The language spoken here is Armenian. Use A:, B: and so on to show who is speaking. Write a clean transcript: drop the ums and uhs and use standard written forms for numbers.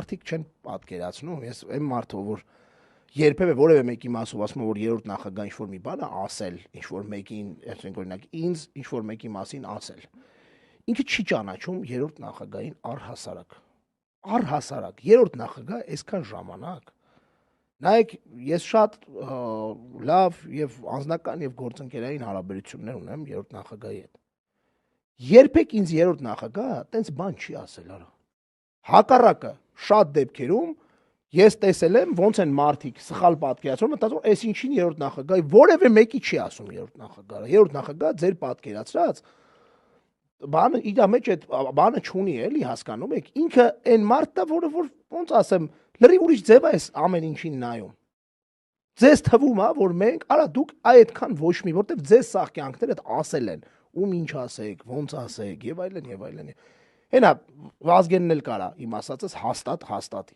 A: Արդիկ չեն պատկերացնում, ես այն մարդով, որ երբևէ որևէ մեկի մասով ասում որ երրորդ նախագահ ինչ-որ մի բան է ասել, ինչ-որ մեկին, այսինքն օրինակ ինձ ինչ-որ մեկի մասին ասել։ Ինքը չի ճանաչում երրորդ նախագահին առհասարակ։ Առհասարակ երրորդ նախագահ այսքան ժամանակ։ Նայեք, ես շատ լավ եւ անձնական եւ գործընկերային հարաբերություններ ունեմ երրորդ նախագահի հետ։ Երբեք ինձ երրորդ նախագահը տենց բան չի ասել, արա։ Հակառակը շատ դեպքերում ես տեսել եմ ոնց են մարդիկ սխալ պատկերացնում, մտածում եմ, այս ինչին երրորդ նախագահի որևէ մեկի չի ասում երրորդ նախագահը։ Երրորդ նախագահը ձեր պատկերացրած բանը իր մեջ այդ բանը չունի, էլի հասկանում եք։ Ինքը այն մարդն է, որը որ ոնց ասեմ, լրիվ ուրիշ ձև է այս ամեն ինչին նայում։ Ձեզ թվում է, որ մենք, արա դուք այդքան ոչ մի, որտեվ ձեզ սաղ կյանքները ասել են, ում ինչ ասեք, ոնց ասեք, եւ այլն եւ այլն։ Հենա Վազգենն էլ կարա իմ ասածս հաստատի։